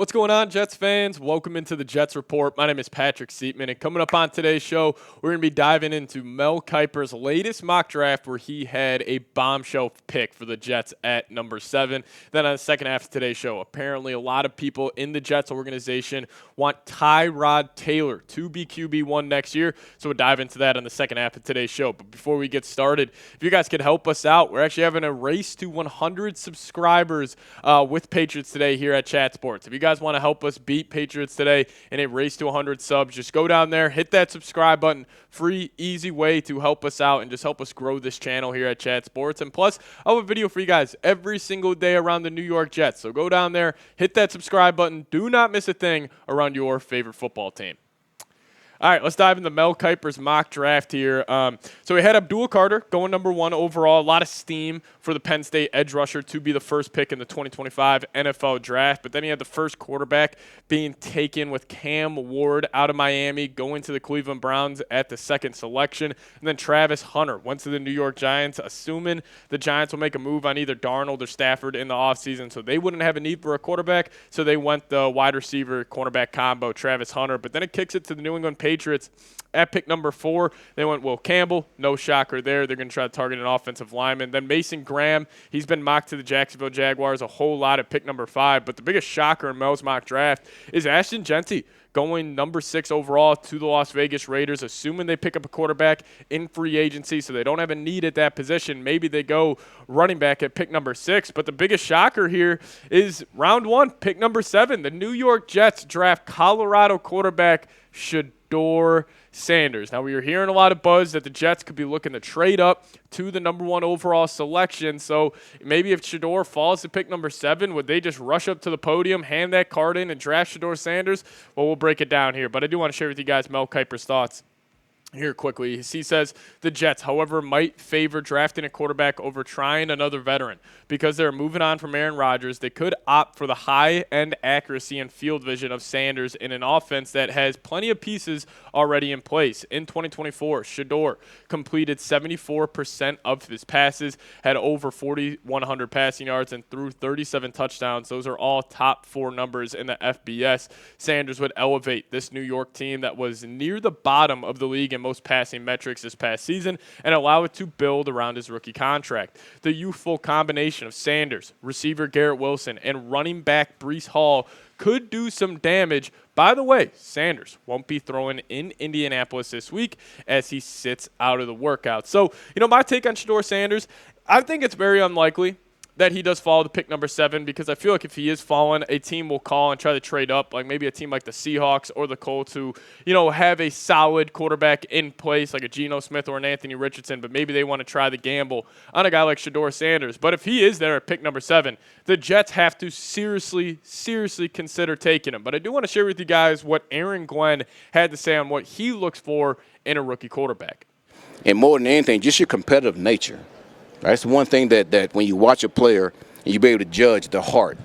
What's going on, Jets fans? Welcome into the Jets Report. My name is Patrick Siepman, and coming up on today's show, we're going to be diving into Mel Kiper's latest mock draft where he had a bombshell pick for the Jets at number 7. Then on the second half of today's show, apparently a lot of people in the Jets organization want Tyrod Taylor to be QB1 next year, so we'll dive into that on the second half of today's show. But before we get started, if you guys could help us out, we're actually having a race to 100 subscribers with Patriots today here at Chat Sports. If you guys want to help us beat Patriots today in a race to 100 subs, just go down there, hit that subscribe button. Free, easy way to help us out and just help us grow this channel here at Chat Sports. And plus, I have a video for you guys every single day around the New York Jets. So go down there, hit that subscribe button. Do not miss a thing around your favorite football team. All right, let's dive into Mel Kiper's mock draft here. So we had Abdul Carter going number 1 overall. A lot of steam for the Penn State edge rusher to be the first pick in the 2025 NFL draft. But then he had the first quarterback being taken with Cam Ward out of Miami, going to the Cleveland Browns at the second selection. And then Travis Hunter went to the New York Giants, assuming the Giants will make a move on either Darnold or Stafford in the offseason. So they wouldn't have a need for a quarterback. So they went the wide receiver cornerback combo, Travis Hunter. But then it kicks it to the New England Patriots at pick number 4. They went Will Campbell. No shocker there. They're going to try to target an offensive lineman. Then Mason Graham. He's been mocked to the Jacksonville Jaguars a whole lot at pick number 5. But the biggest shocker in Mel's mock draft is Ashton Jeanty going number 6 overall to the Las Vegas Raiders, assuming they pick up a quarterback in free agency, so they don't have a need at that position. Maybe they go running back at pick number 6. But the biggest shocker here is round 1, pick number 7. The New York Jets draft Colorado quarterback Shedeur Sanders. Now, we are hearing a lot of buzz that the Jets could be looking to trade up to the number 1 overall selection. So maybe if Shedeur falls to pick number 7, would they just rush up to the podium, hand that card in, and draft Shedeur Sanders? Well, we'll break it down here. But I do want to share with you guys Mel Kiper's thoughts here quickly. He says the Jets, however, might favor drafting a quarterback over trying another veteran. Because they're moving on from Aaron Rodgers, they could opt for the high-end accuracy and field vision of Sanders in an offense that has plenty of pieces already in place. In 2024, Shedeur completed 74% of his passes, had over 4,100 passing yards, and threw 37 touchdowns. Those are all top 4 numbers in the FBS. Sanders would elevate this New York team that was near the bottom of the league in most passing metrics this past season and allow it to build around his rookie contract. The youthful combination of Sanders, receiver Garrett Wilson, and running back Breece Hall could do some damage. By the way, Sanders won't be throwing in Indianapolis this week as he sits out of the workout. So, my take on Shedeur Sanders, I think it's very unlikely that he does fall to pick number 7, because I feel like if he is falling, a team will call and try to trade up, like maybe a team like the Seahawks or the Colts who, have a solid quarterback in place, like a Geno Smith or an Anthony Richardson, but maybe they want to try the gamble on a guy like Shedeur Sanders. But if he is there at pick number 7, the Jets have to seriously consider taking him. But I do want to share with you guys what Aaron Glenn had to say on what he looks for in a rookie quarterback. And more than anything, just your competitive nature. That's the one thing that when you watch a player, you be able to judge the heart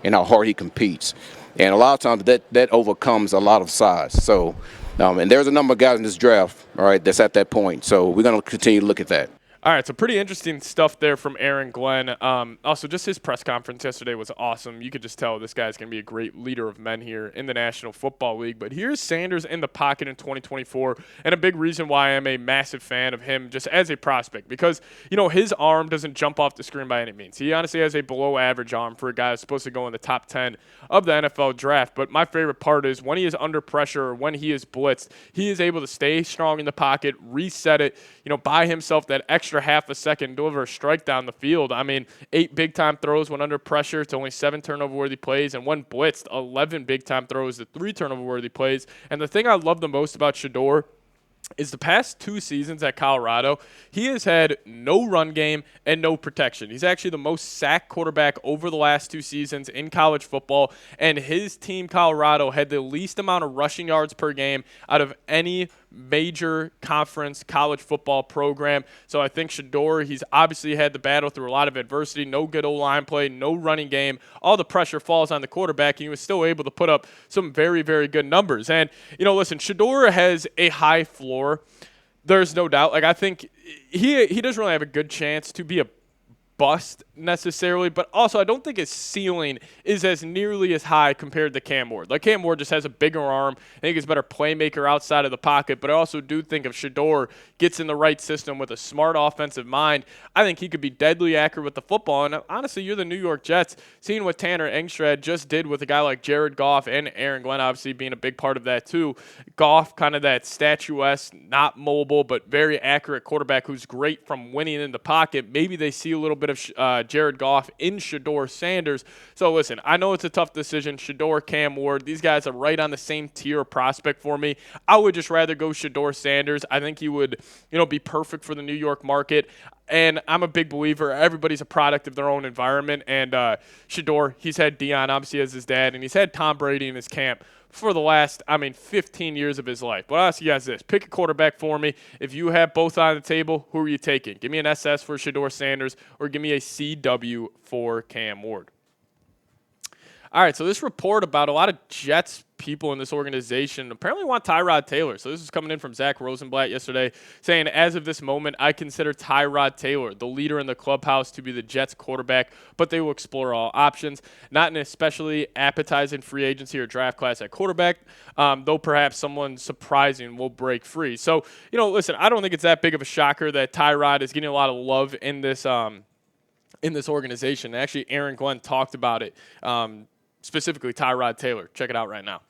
and how hard he competes. And a lot of times that overcomes a lot of size. So, and there's a number of guys in this draft, all right, that's at that point. So we're going to continue to look at that. All right, so pretty interesting stuff there from Aaron Glenn. Also, just his press conference yesterday was awesome. You could just tell this guy's going to be a great leader of men here in the National Football League. But here's Sanders in the pocket in 2024, and a big reason why I'm a massive fan of him just as a prospect, because, his arm doesn't jump off the screen by any means. He honestly has a below-average arm for a guy who's supposed to go in the top 10 of the NFL draft. But my favorite part is when he is under pressure or when he is blitzed, he is able to stay strong in the pocket, reset it, buy himself that extra half a second, deliver a strike down the field. I mean, 8 big-time throws when under pressure to only 7 turnover-worthy plays, and when blitzed, 11 big-time throws to 3 turnover-worthy plays. And the thing I love the most about Shedeur is the past 2 seasons at Colorado, he has had no run game and no protection. He's actually the most sacked quarterback over the last 2 seasons in college football, and his team, Colorado, had the least amount of rushing yards per game out of any major conference college football program. So I think Shedeur, he's obviously had to battle through a lot of adversity, no good O-line play, no running game. All the pressure falls on the quarterback, and he was still able to put up some very, very good numbers. And, listen, Shedeur has a high floor. There's no doubt. Like, I think he doesn't really have a good chance to be a bust necessarily, but also I don't think his ceiling is as nearly as high compared to Cam Ward. Like, Cam Ward just has a bigger arm. I think he's a better playmaker outside of the pocket, but I also do think if Shedeur gets in the right system with a smart offensive mind, I think he could be deadly accurate with the football. And honestly, you're the New York Jets. Seeing what Tanner Engstrad just did with a guy like Jared Goff and Aaron Glenn obviously being a big part of that too. Goff, kind of that statuesque, not mobile, but very accurate quarterback who's great from winning in the pocket. Maybe they see a little bit of Jared Goff in Shedeur Sanders. So listen, I know it's a tough decision. Shedeur, Cam Ward, these guys are right on the same tier of prospect for me. I would just rather go Shedeur Sanders. I think he would, be perfect for the New York market. And I'm a big believer. Everybody's a product of their own environment. And Shedeur, he's had Deion obviously as his dad, and he's had Tom Brady in his camp for the last, 15 years of his life. But I'll ask you guys this. Pick a quarterback for me. If you have both on the table, who are you taking? Give me an SS for Shedeur Sanders or give me a CW for Cam Ward. All right, so this report about a lot of Jets people in this organization apparently want Tyrod Taylor. So this is coming in from Zach Rosenblatt yesterday saying, as of this moment, I consider Tyrod Taylor, the leader in the clubhouse, to be the Jets quarterback, but they will explore all options. Not an especially appetizing free agency or draft class at quarterback, though perhaps someone surprising will break free. So, listen, I don't think it's that big of a shocker that Tyrod is getting a lot of love in this organization. Actually, Aaron Glenn talked about it, specifically Tyrod Taylor. Check it out right now.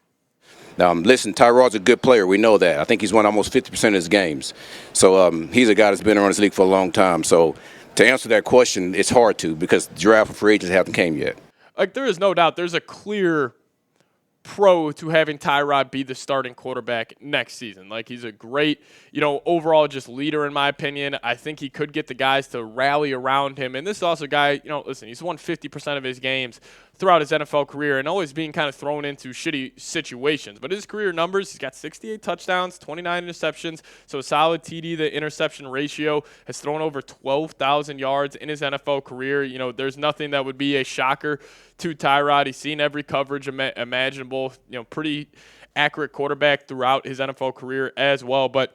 Listen, Tyrod's a good player. We know that. I think he's won almost 50% of his games. So he's a guy that's been around this league for a long time. So to answer that question, it's hard to because the draft for free agents haven't came yet. Like, there is no doubt there's a clear pro to having Tyrod be the starting quarterback next season. Like, he's a great, overall just leader in my opinion. I think he could get the guys to rally around him. And this is also a guy, listen, he's won 50% of his games throughout his NFL career and always being kind of thrown into shitty situations. But his career numbers, he's got 68 touchdowns, 29 interceptions, so a solid TD to interception ratio, has thrown over 12,000 yards in his NFL career. There's nothing that would be a shocker to Tyrod. He's seen every coverage imaginable, pretty accurate quarterback throughout his NFL career as well. But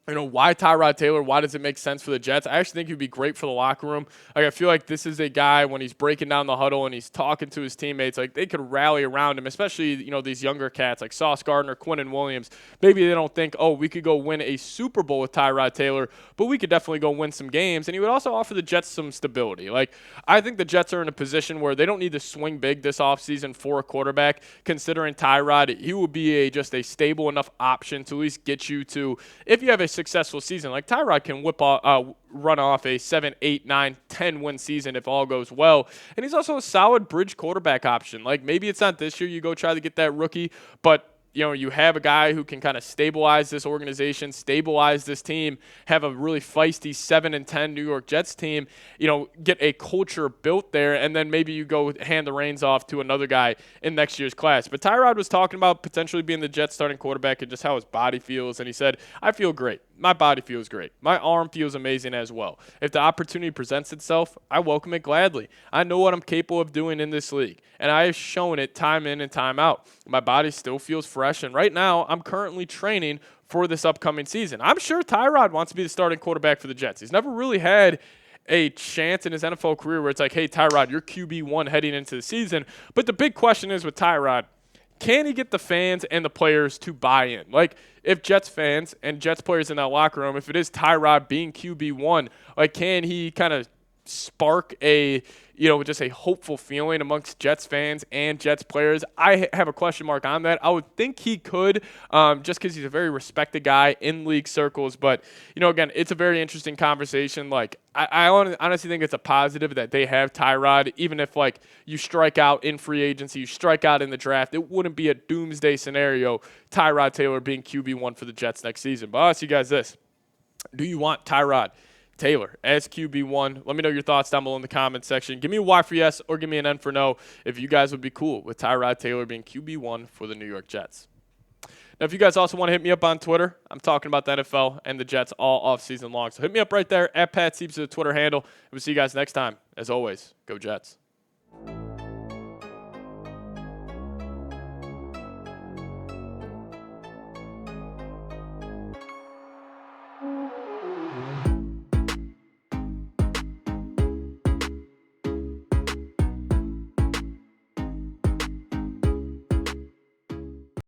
why Tyrod Taylor? Why does it make sense for the Jets? I actually think he'd be great for the locker room. Like, I feel like this is a guy when he's breaking down the huddle and he's talking to his teammates, like, they could rally around him, especially, these younger cats like Sauce Gardner, Quinnen Williams. Maybe they don't think, we could go win a Super Bowl with Tyrod Taylor, but we could definitely go win some games. And he would also offer the Jets some stability. Like, I think the Jets are in a position where they don't need to swing big this offseason for a quarterback. Considering Tyrod, he will be just a stable enough option to at least get you to, if you have a successful season. Like, Tyrod can run off a 7, 8, 9, 10 win season if all goes well. And he's also a solid bridge quarterback option. Like, maybe it's not this year you go try to get that rookie, but you have a guy who can kind of stabilize this organization, stabilize this team, have a really feisty 7-10 New York Jets team, get a culture built there, and then maybe you go hand the reins off to another guy in next year's class. But Tyrod was talking about potentially being the Jets starting quarterback and just how his body feels, and he said, I feel great. My body feels great. My arm feels amazing as well. If the opportunity presents itself, I welcome it gladly. I know what I'm capable of doing in this league, and I have shown it time in and time out. My body still feels fresh, and right now I'm currently training for this upcoming season. I'm sure Tyrod wants to be the starting quarterback for the Jets. He's never really had a chance in his NFL career where it's like, hey, Tyrod, you're QB1 heading into the season. But the big question is with Tyrod, can he get the fans and the players to buy in? Like, if Jets fans and Jets players in that locker room, if it is Tyrod being QB1, like, can he kind of spark a, just a hopeful feeling amongst Jets fans and Jets players? I have a question mark on that. I would think he could, just because he's a very respected guy in league circles. But, again, it's a very interesting conversation. Like, I honestly think it's a positive that they have Tyrod, even if, like, you strike out in free agency, you strike out in the draft. It wouldn't be a doomsday scenario, Tyrod Taylor being QB1 for the Jets next season. But I'll ask you guys this. Do you want Tyrod Taylor as QB1? Let me know your thoughts down below in the comments section. Give me a Y for yes or give me an N for no if you guys would be cool with Tyrod Taylor being QB1 for the New York Jets. Now, if you guys also want to hit me up on Twitter, I'm talking about the NFL and the Jets all offseason long. So hit me up right there at Pat Siepman, the Twitter handle. And we'll see you guys next time. As always, go Jets.